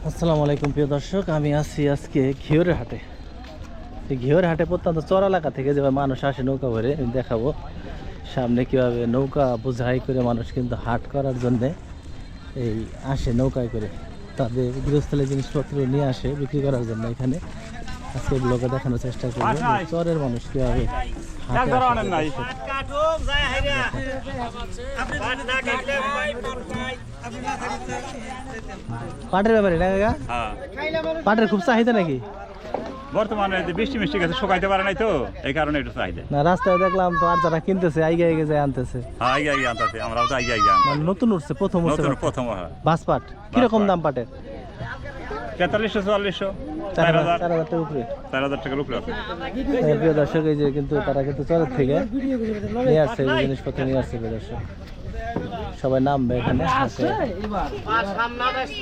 আসসালামু আলাইকুম প্রিয় দর্শক, আমি আছি আজকে ঘিওরের হাটে। এই ঘিওরের হাটে প্রত্যন্ত চর এলাকা থেকে যেভাবে মানুষ আসে নৌকা ভরে, আমি দেখাবো সামনে কিভাবে নৌকা বোঝাই করে মানুষ কিন্তু হাট করার জন্যে এই আসে নৌকায় করে তাদের গৃহস্থলে জিনিসপত্র নিয়ে আসে বিক্রি করার জন্য। এখানে আজকে ব্লগে দেখানোর চেষ্টা করবো চরের মানুষ কিভাবে পাটের ব্যাপারে না কাকা? পাটের খুব চাহিদা নাকি বর্তমানে? বৃষ্টি মিষ্টি গেছে, শুকাইতে পারে নাই তো, এই কারণে একটু চাহিদা। না, রাস্তায় দেখলাম তো আর যারা কিনতেছে আইগে আইগে যায় আনতেছে। হ্যাঁ, আইগে আইগে আনতেছে, আমরাও তো আইগে আইগে মানে নতুন উঠছে, প্রথম উঠছে প্রথম। বাস পাট কিরকম দাম পাটের? 4300 4400 4,000 টাকার উপরে, 4000 টাকার উপরে আছে। প্রিয় দর্শক, এই যে কিন্তু তারা কিন্তু চরের থেকে নিয়ে আসছে এই জিনিসপত্র নিয়ে আসছে। প্রিয় দর্শক, সবাই নামবে এখানে।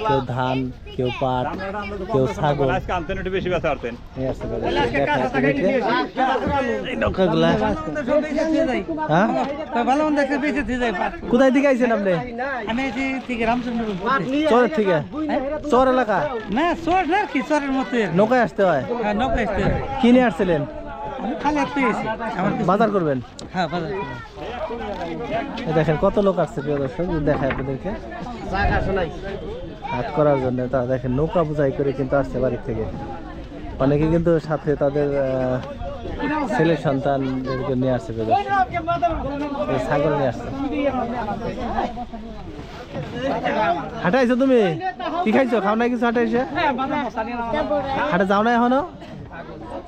কেউ ধান, কেউ পাট, কেউ ছাগল আজকে আনতেন একটু বেশি ব্যথা আনতেন নিয়ে আসছে। নৌকাগুলা কোথায় থেকে আইছেন আপনি? চরের থেকে? চর এলাকা না, চর না কি, চরের মধ্যে নৌকায় আসতে হয়। নৌকা আসতে কি নিয়ে আসছিলেন? খালি আসতে গেছি বাজার করবেন? হ্যাঁ, বাজার। দেখেন কত লোক আসছে প্রিয় দর্শক, দেখায় আপনাদেরকে হাট করার জন্য। তারা দেখেন নৌকা বোঝাই করে কিন্তু আসছে বাড়ি থেকে। অনেকে কিন্তু সাথে তাদের ছেলে সন্তানদেরকে নিয়ে আসছে। প্রিয় দর্শক, ছাগল নিয়ে আসছে। হাটে আইছো তুমি? কি খাইছো? খাও নাই কিছু? হাটে এসে হাটে যাও না এখনো?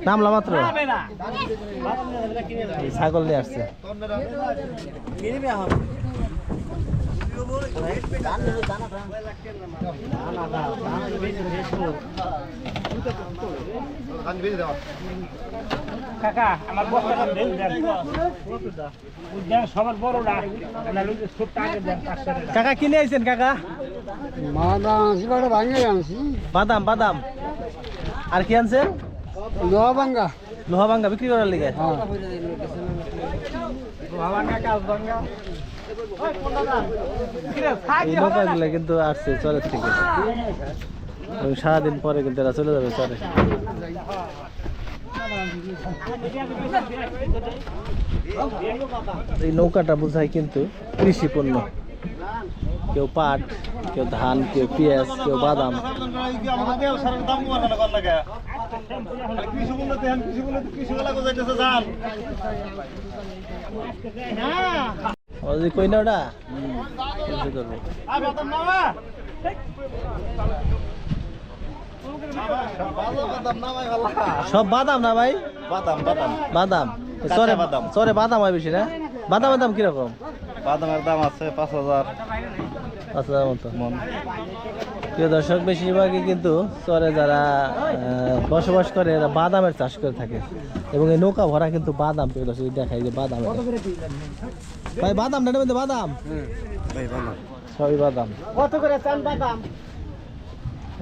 নামলা মাত্র? ছাগল নিয়ে আসছে। কাকা, আমার বস্তাটা দেন সবার বড়টা কাকা কিনে আইছেন? কাকা বাদাম, বাদাম আর কি আনছেন? লোহা ভাঙ্গা বিক্রি করার লিগে। এই নৌকাগুলো কিন্তু আসছে চরের থেকে এবং সারাদিন পরে কিন্তু এরা চলে যাবে চরে। এই নৌকাটা বোঝায় কিন্তু কৃষি পণ্য, কেউ পাট, কেউ ধান, কেউ পেঁয়াজ, কেউ বাদাম। কই না ওটা সব বাদাম না ভাই? বাদাম চরে বাদাম হয় বেশি না? বাদামের দাম কিরকম? বাদামের দাম আছে 5000 মতো মন। প্রিয় দর্শক, বেশিরভাগই কিন্তু চরে যারা বসবাস করে এরা বাদামের চাষ করে থাকে এবং এই নৌকা ভরা কিন্তু বাদাম। প্রিয় দর্শক, দেখাই যে বাদাম, ভাই বাদাম না মধ্যে বাদাম, সবই বাদাম। কত করে চান বাদাম?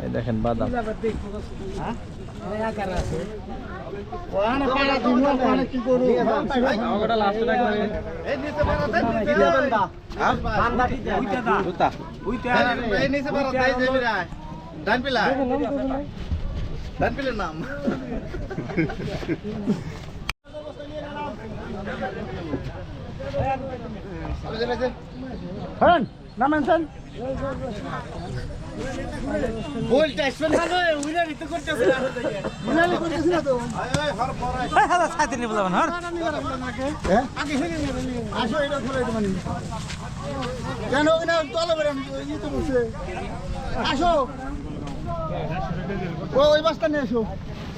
এই দেখেন বাদাম। নামেন বলতে আসবেন না, উইনারি তো করতেছ না, উইনারি করতেছ না তো। হ্যাঁ, সাথে নিয়ে বলবেন। হ্যাঁ, আগে শুনে আসো, এটা ধরে এটা মানে কেন না তলে বের আমি এই তো বসে আসো, ওই বাসটা নিয়ে আসো।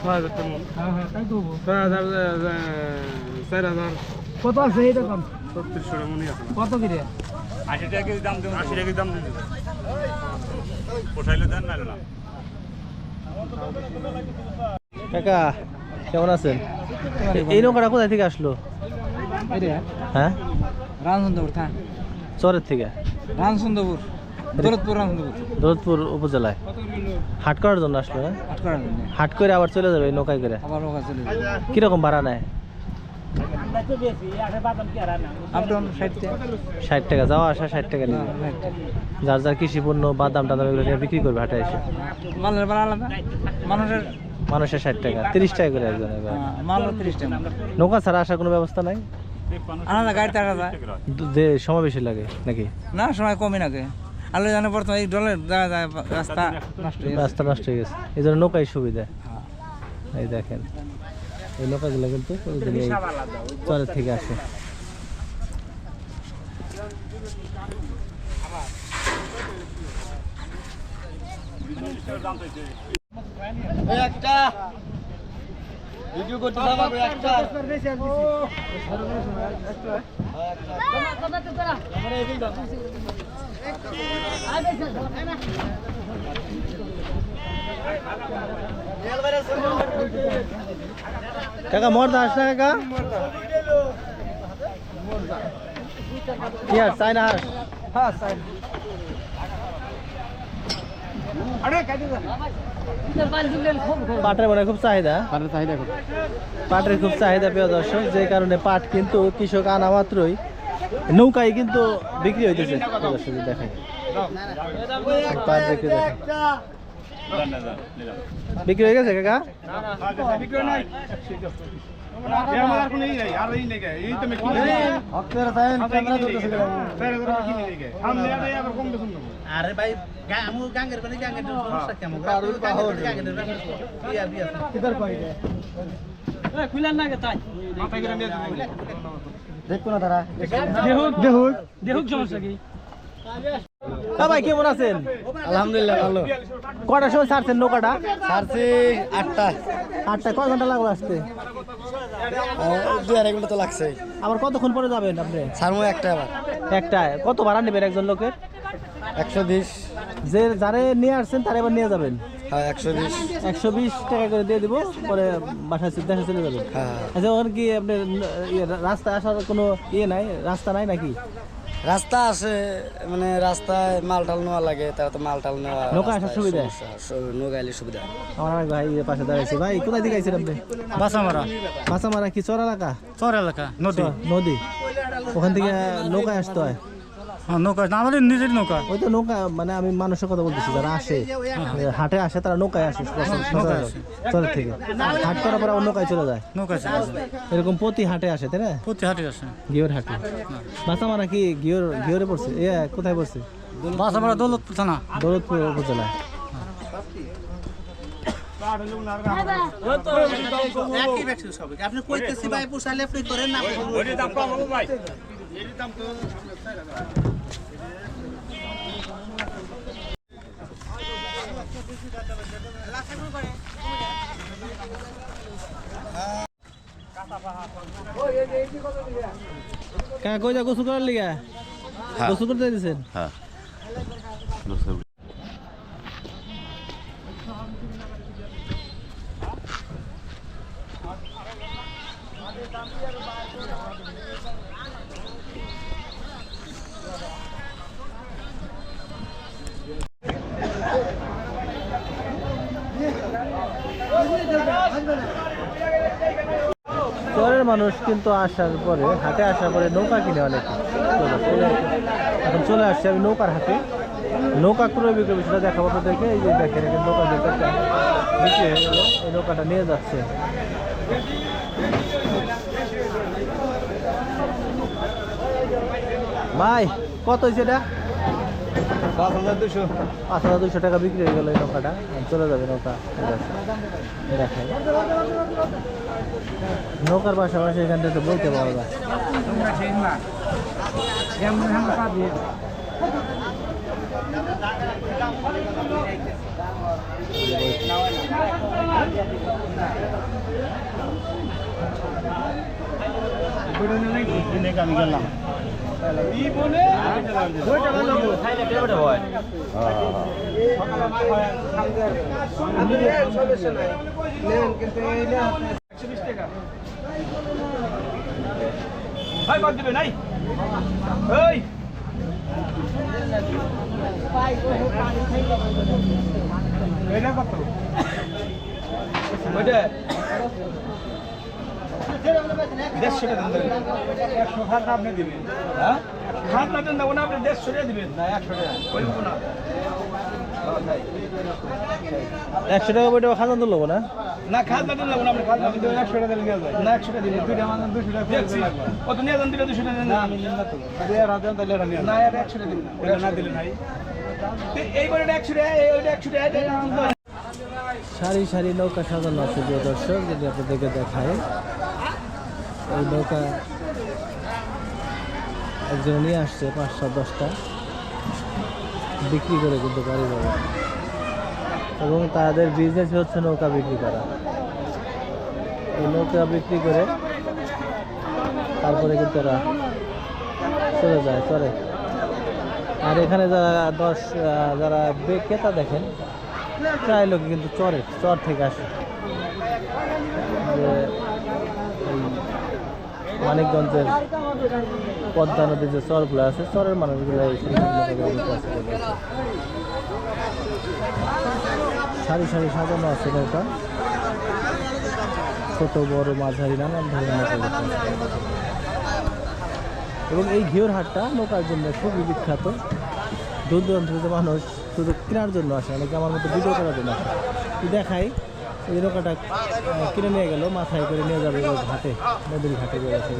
6000 কত আছে এটা? কম 3600 মনে আছে। কত করে? 80 টাকা দাম দেন, 80 টাকা দাম দেন, পোষাইলে দেন না না। কাকা কেমন আছেন? এই নৌকাটা কোথায় থেকে আসলো? হ্যাঁ, রামচন্দ্রপুর থান, চরের থেকে। রামচন্দ্রপুর, দৌলতপুর উপজেলায় হাট করার জন্য আসলো। হাট করে আবার চলে যাবে নৌকায় করে? আবার নৌকা চলে যাবে। কিরকম ভাড়া নেয়? আপডাউন 60 টাকা 60 টাকা যাওয়া আসা 60 টাকা নিবে যার যার কৃষি পণ্য বাদাম টাদাম এগুলো নিয়ে বিক্রি করবে হাটে এসে মালের ভাড়া আলাদা মানুষের মানুষের 60 টাকা 30 টাকা করে একজন মাল 30 টাকা নৌকা ছাড়া আসার কোনো ব্যবস্থা নাই আলাদা গাড়ি টাকা যায় যে সময় বেশি লাগে নাকি না সময় কমই লাগে আলো জানে প্রথমে এই ডলের দেখা যায় রাস্তা নষ্ট হয়ে গেছে। রাস্তা নষ্ট হয়ে গেছে এই জন্য নৌকায় সুবিধা এই দেখেন এই নৌকাগুলো কিন্তু ওইদিকে এই চরের থেকে আসে একটা ভিডিও করতে যাবো একটা কাকা মর্দা আস না কাকা কি আর চাই না হাঁস হ্যাঁ স্যার পাটের মানে খুব চাহিদা পাটের খুব চাহিদা প্রিয় দর্শক যে কারণে পাট কিন্তু কৃষক আনা মাত্রই নৌকায় কিন্তু বিক্রি হইতেছে প্রিয় দর্শক দেখেন পাট বিক্রি দেখেন বিক্রি হয়ে গেছে কাকা আরে ভাই আমু গাঙ্গের মানে গাঙ্গের সমস্যা কেমন খুলেন না তাই দেখো না তারা দেখুক সমস্যা কি ভাই কেমন আছেন আলহামদুলিল্লাহ ভালো কটার সময় ছাড়ছেন নৌকাটা ছাড়ছি 8টা কয় ঘন্টা লাগলো আসতে 2-2.5 ঘন্টা তো লাগছে আবার কতক্ষণ পরে যাবেন আপনি ছাড়মু একটা আবার একটায় কত ভাড়া নেবেন একজন লোকের 120 যে যারে নিয়ে আসছেন তারা এবার নিয়ে যাবেন হ্যাঁ 120 120 টাকা করে দিয়ে দিব পরে বাসায় দেশে চলে যাবেন হ্যাঁ আচ্ছা ওখানে কি আপনার রাস্তা আসার কোনো নাই রাস্তা নাই নাকি রাস্তা আছে মানে রাস্তায় মাল টাল নেওয়া লাগে তারা তো মাল টাল নেওয়া নৌকা আসার সুবিধা নৌকা এলে সুবিধা আমার এক ভাই এর পাশে দাঁড়াইছে ভাই কোথায় দিকে আইছেন আপনি বাসামারা মাছামারা কি চর এলাকা চর এলাকা নদী নদী ওখান থেকে নৌকায় আসতে হয় নৌকা না আমাদের নিজের নৌকা ওই তো নৌকা মানে আমি মানুষের কথা বলতেছি যারা আসে হাটে আসে তারা নৌকায় আসে চরের থেকে হাট করার পর আবার নৌকায় চলে যায় নৌকা এরকম প্রতি হাটে আসে তাই না প্রতি হাটে আছে গিওর হাটে মাছামারা কি গিওরে পড়ছে কোথায় পড়ছে বাসামারা দৌলতপুর থানা দৌলতপুর উপজেলায় আপনি কইতেছি ভাই পোষালে আপনি করেন না ওইটার দাম কম হবে ভাই কাকা কই যা গোসল করার লিগা গোসল করতে দিয়েছেন হ্যাঁ চরের মানুষ কিন্তু আসার পরে হাটে আসার পরে নৌকা কিনে অনেক এখন চলে আসছে আমি নৌকার হাটে নৌকা ক্রয় বিক্রয় বিষয়টা দেখাবো আপনাদেরকে এই যে দেখেন এখানে নৌকা বিক্রি হয়ে গেল এই নৌকাটা নিয়ে যাচ্ছে ভাই কত হয়েছে এটা 5,200 টাকা বিক্রি হয়ে গেল এই নৌকাটা চলে যাবে নৌকা দেখাই নৌকার পাশাপাশি এখান থেকে বলতে পারবো না আমি গেলাম 150 টাকা দেন 100 খাত আপনি দিবেন হ্যাঁ খাত না দেন না আপনি 150 টাকা দিবেন না 100 টাকা কইব না 100 টাকা বইটা খাজা তুলবো না না খাত না দেন না আপনি খাত না দিন 100 টাকা দিলে গেল না 100 টাকা দিবেন দুইটা মানে 200 টাকা দেখছি কত নিয়ে যান দিলে 200 টাকা না আমি নিন না তো আরে রাজন তাইলে রানি না আর 100 টাকা দিবেন ওটা না দিলে নাই এই বড় 100 টাকা এই 100 টাকা সারি সারি নৌকা সাজানো আছে প্রিয় দর্শক, যদি আপনাদেরকে দেখায়। এই নৌকা একজন নিয়ে আসছে 5-10টা বিক্রি করে কিন্তু বাড়ি যাবে, এবং তাদের বিজনেস হচ্ছে নৌকা বিক্রি করা। এই নৌকা বিক্রি করে তারপরে কিন্তু তারা চলে যায় চরে। আর এখানে যারা যারা ক্রেতা দেখেন প্রায় লোক কিন্তু চর থেকে আসে। যে এই মানিকগঞ্জের পদ্মা নদীর যে চরগুলো আছে, চরের মানুষগুলো এই সারি সারি সাজানো আছে নৌকা, ছোট বড় মাঝারি নানান ধরনের নৌকা আছে। এবং এই ঘিওর হাটটা নৌকার জন্য খুবই বিখ্যাত। দূর দূরান্ত থেকে মানুষ শুধু কেনার জন্য আসে, অনেকে আমার মতো ভিডিও করার জন্য আসে। দেখাই এই নৌকাটা কিনে নিয়ে গেল, মাথায় করে নিয়ে যাবে ঘাটে, নদীর ঘাটে গিয়ে গেছে।